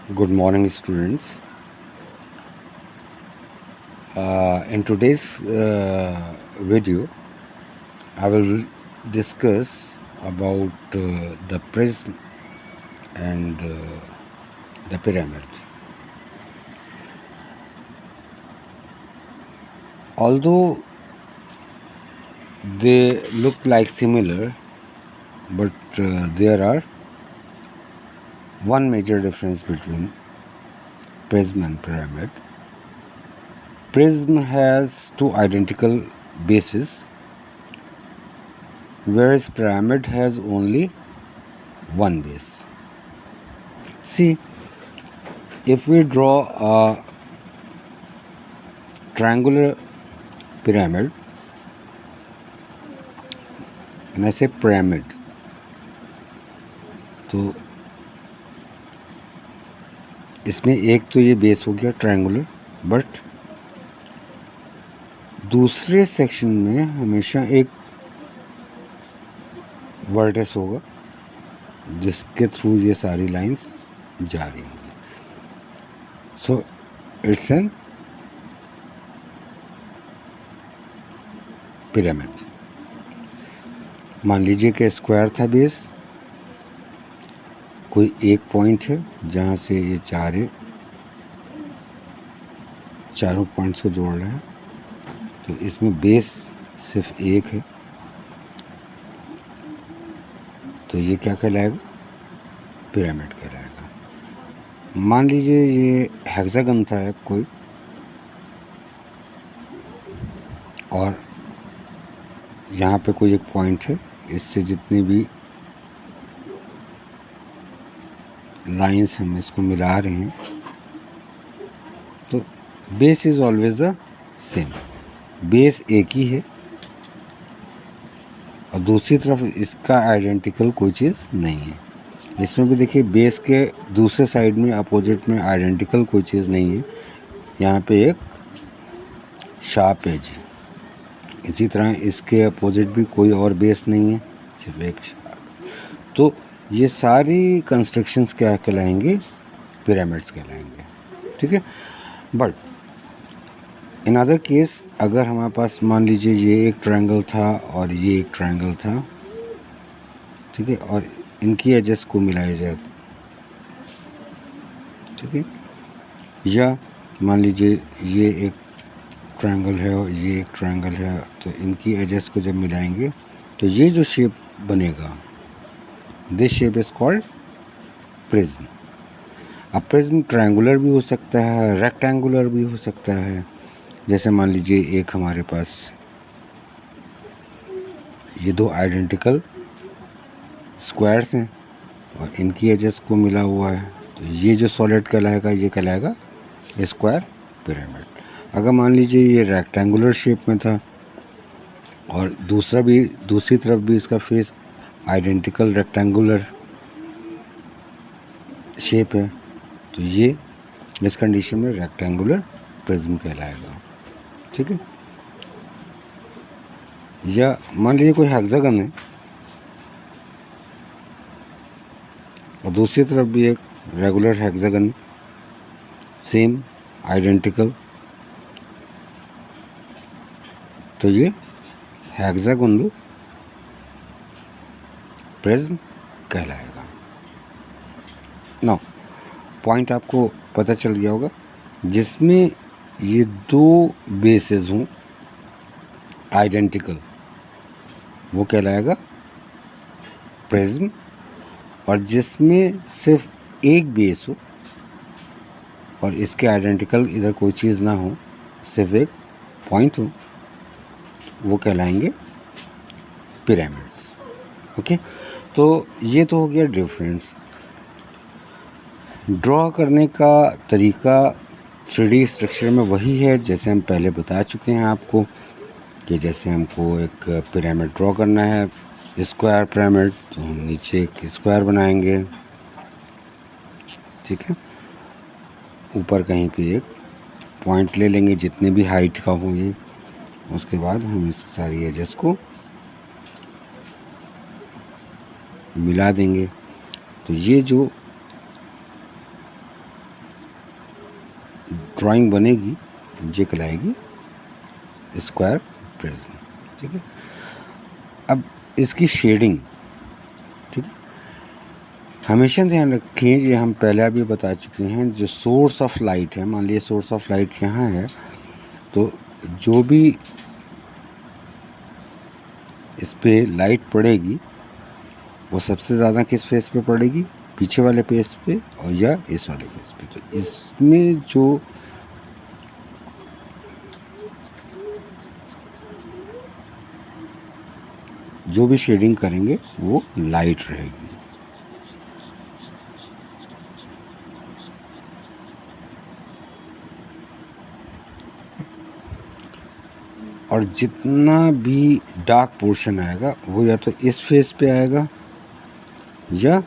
Good morning, students. In today's video, I will discuss about the prism and the pyramid. Although they look like similar, but there are one major difference between prism and pyramid. Prism has two identical bases, whereas pyramid has only one base. See, if we draw a triangular pyramid, when I say pyramid, तो इसमें एक तो ये base हो गया triangular, but दूसरे section में हमेशा एक वर्टेक्स होगा जिसके थ्रू ये सारी लाइंस जा रही होंगी. So it's an pyramid. मान लीजिए कि स्क्वायर था बेस, कोई एक पॉइंट है जहाँ से ये चारों पॉइंट्स को जोड़ रहे हैं, तो इसमें बेस सिर्फ एक है, तो ये क्या कहलाएगा? पिरामिड कहलाएगा. मान लीजिए ये हेक्सागन था कोई, और यहाँ पे कोई एक पॉइंट है, इससे जितनी भी लाइंस हम इसको मिला रहे हैं, तो base is always the same. Base एक ही है और दूसरी तरफ इसका आइडेंटिकल कोई चीज़ नहीं है. इसमें भी देखिए बेस के दूसरे साइड में अपोजिट में आइडेंटिकल कोई चीज़ नहीं है. यहाँ पे एक शार्प एज है. इसी तरह इसके अपोजिट भी कोई और बेस नहीं है, सिर्फ एक शार्प. तो ये सारी कंस्ट्रक्शंस क्या कहलाएंगे? पिरामिड्स कहलाएंगे. ठीक है. बट इन अदर केस, अगर हमारे पास मान लीजिए ये एक ट्रायंगल था और ये एक ट्रायंगल था, ठीक है, और इनकी एजेस को मिलाया जाए, ठीक है, या मान लीजिए ये एक ट्रायंगल है और ये एक ट्रायंगल है, तो इनकी एजेस को जब मिलाएंगे तो ये जो शेप बनेगा, this shape is called prism. अब प्रिज्म ट्रायंगुलर भी हो सकता है, रेक्टेंगुलर भी हो सकता है. जैसे मान लीजिए एक हमारे पास ये दो आइडेंटिकल स्क्वायर्स हैं और इनकी एजेस को मिला हुआ है, तो ये जो सॉलिड कहलाएगा, ये कहलाएगा स्क्वायर पिरामिड. अगर मान लीजिए ये रेक्टेंगुलर शेप में था और दूसरी तरफ भी इसका फेस आइडेंटिकल रेक्टेंगुलर शेप है, तो ये इस कंडीशन में रेक्टेंगुलर प्रिज्म कहलाएगा. ठीक है. या मान लीजिए कोई हेक्सागन है और दूसरी तरफ भी एक रेगुलर हेक्सागन, सेम आइडेंटिकल, तो ये हेक्सागोनल प्रिज्म कहलाएगा. नाउ पॉइंट आपको पता चल गया होगा. जिसमें ये दो बेसेस हों आइडेंटिकल, वो कहलाएगा प्रिज्म, और जिसमें सिर्फ एक बेस हो और इसके आइडेंटिकल इधर कोई चीज़ ना हो, सिर्फ एक पॉइंट हो, वो कहलाएंगे पिरामिड्स. ओके. तो ये तो हो गया डिफरेंस. ड्रॉ करने का तरीका 3D स्ट्रक्चर में वही है जैसे हम पहले बता चुके हैं आपको, कि जैसे हमको एक पिरामिड ड्रॉ करना है, स्क्वायर पिरामिड, तो हम नीचे एक स्क्वायर बनाएंगे. ठीक है. ऊपर कहीं पे एक पॉइंट ले लेंगे जितने भी हाइट का हो ये, उसके बाद हम इस सारी एजेस को मिला देंगे. तो ये जो ड्राइंग बनेगी ये कहलाएगी स्क्वायर प्रिज्म। ठीक है, अब इसकी शेडिंग, ठीक है, हमेशा ध्यान रखें, ये हम पहले भी बता चुके हैं, जो सोर्स ऑफ लाइट है, मान लीजिए सोर्स ऑफ लाइट यहाँ है, तो जो भी इस पे लाइट पड़ेगी वो सबसे ज़्यादा किस फेस पे पड़ेगी, पीछे वाले फेस पे और या इस वाले फेस पे। तो इसमें जो भी शेडिंग करेंगे वो लाइट रहेगी। और जितना भी डार्क पोर्शन आएगा वो या तो इस फेस पे आएगा या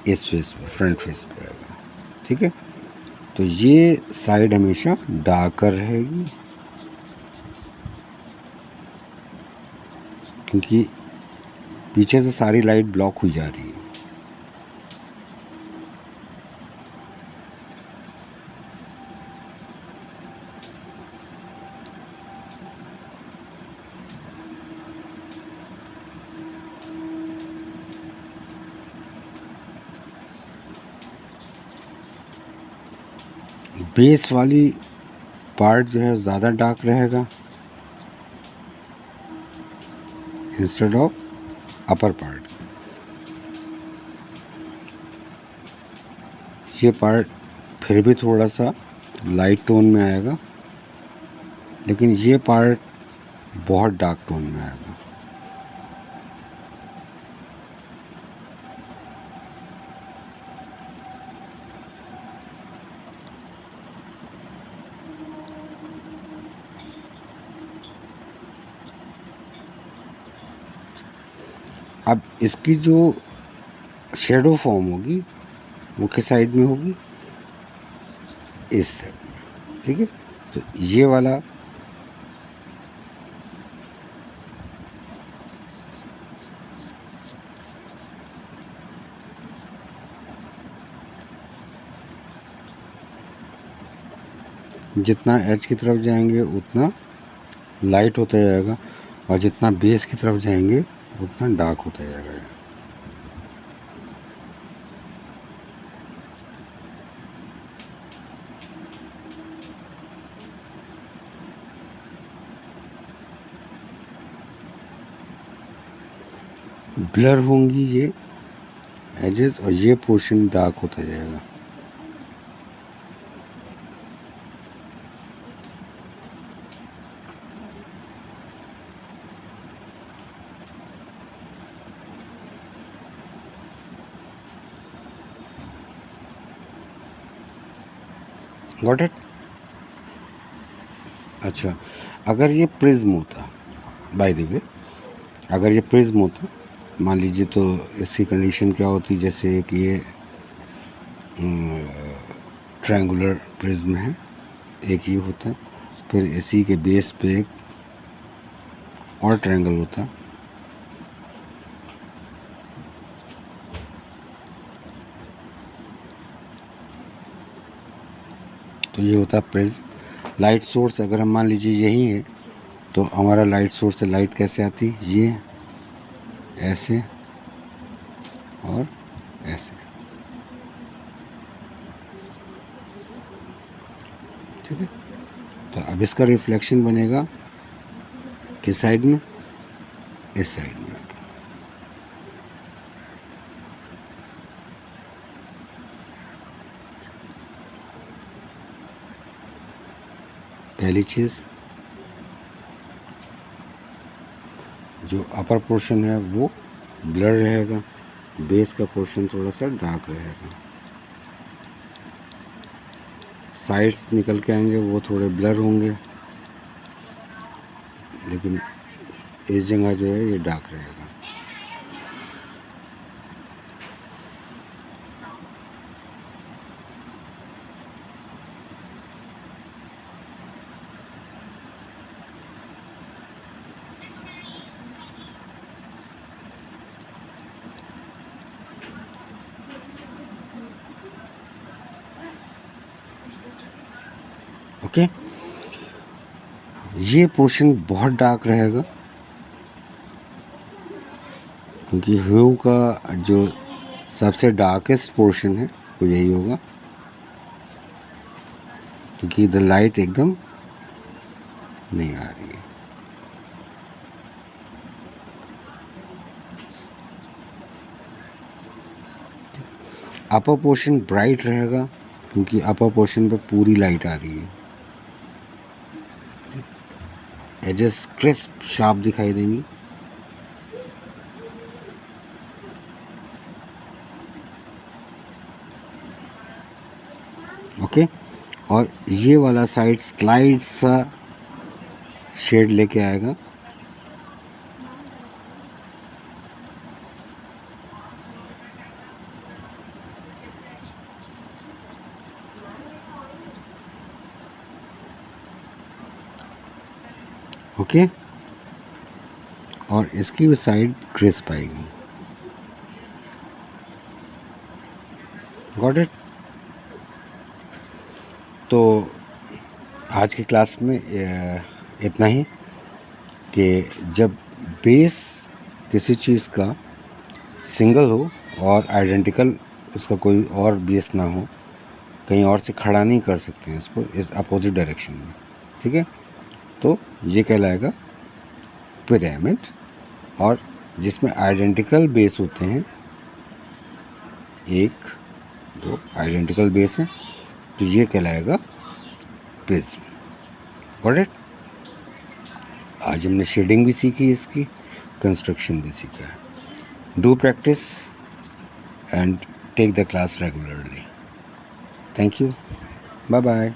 इस फेस पे, फ्रंट फेस पे आएगा। ठीक है, तो ये साइड हमेशा डार्कर रहेगी क्योंकि पीछे से सारी लाइट ब्लॉक हुई जा रही है। बेस वाली पार्ट जो है ज़्यादा डार्क रहेगा इंस्टेड ऑफ अपर पार्ट। ये पार्ट फिर भी थोड़ा सा लाइट टोन में आएगा, लेकिन ये पार्ट बहुत डार्क टोन में आएगा। अब इसकी जो शेडो फॉर्म होगी वो किस साइड में होगी, इस साइड में। ठीक है, तो ये वाला जितना एज की तरफ जाएंगे उतना लाइट होता जाएगा और जितना बेस की तरफ जाएंगे उतना डार्क होता जाएगा। ब्लर होंगी ये एजेस और ये पोर्शन डार्क होता जाएगा। Got it? अच्छा, अगर ये प्रिज्म होता, बाय द वे, अगर ये प्रिज्म होता मान लीजिए, तो इसकी कंडीशन क्या होती, जैसे कि ये ट्रायंगुलर प्रिज्म है, एक ये होता है, फिर इसी के बेस पे एक और ट्रायंगल होता है, तो ये होता है प्रिज्म। लाइट सोर्स अगर हम मान लीजिए यही है, तो हमारा लाइट सोर्स से लाइट कैसे आती, ये ऐसे और ऐसे। ठीक है, तो अब इसका रिफ्लेक्शन बनेगा किस साइड में, इस साइड में। पहली चीज़, जो अपर पोर्शन है वो ब्लर रहेगा, बेस का पोर्शन थोड़ा सा डार्क रहेगा, साइड्स निकल के आएंगे वो थोड़े ब्लर होंगे, लेकिन इस जगह जो है ये डार्क रहेगा। ओके, ये पोर्शन बहुत डार्क रहेगा क्योंकि ह्यू का जो सबसे डार्केस्ट पोर्शन है वो यही होगा, क्योंकि इधर लाइट एकदम नहीं आ रही है। अपर पोर्शन ब्राइट रहेगा क्योंकि अपर पोर्शन पे पूरी लाइट आ रही है। एजेस क्रिस्प शार्प दिखाई देंगी। ओके, और ये वाला साइड स्लाइड सा शेड लेके आएगा। ओके, और इसकी भी साइड क्रिस्प आएगी। Got it. तो आज की क्लास में इतना ही कि जब बेस किसी चीज़ का सिंगल हो और आइडेंटिकल उसका कोई और बेस ना हो, कहीं और से खड़ा नहीं कर सकते हैं इसको इस अपोजिट डायरेक्शन में, ठीक है, तो ये कहलाएगा पिरामिड। और जिसमें आइडेंटिकल बेस होते हैं, 1 2 आइडेंटिकल बेस हैं, तो ये कहलाएगा प्रिज्म। Got it. आज हमने शेडिंग भी सीखी, इसकी कंस्ट्रक्शन भी सीखा है। Do practice and take the class regularly. Thank you, bye bye.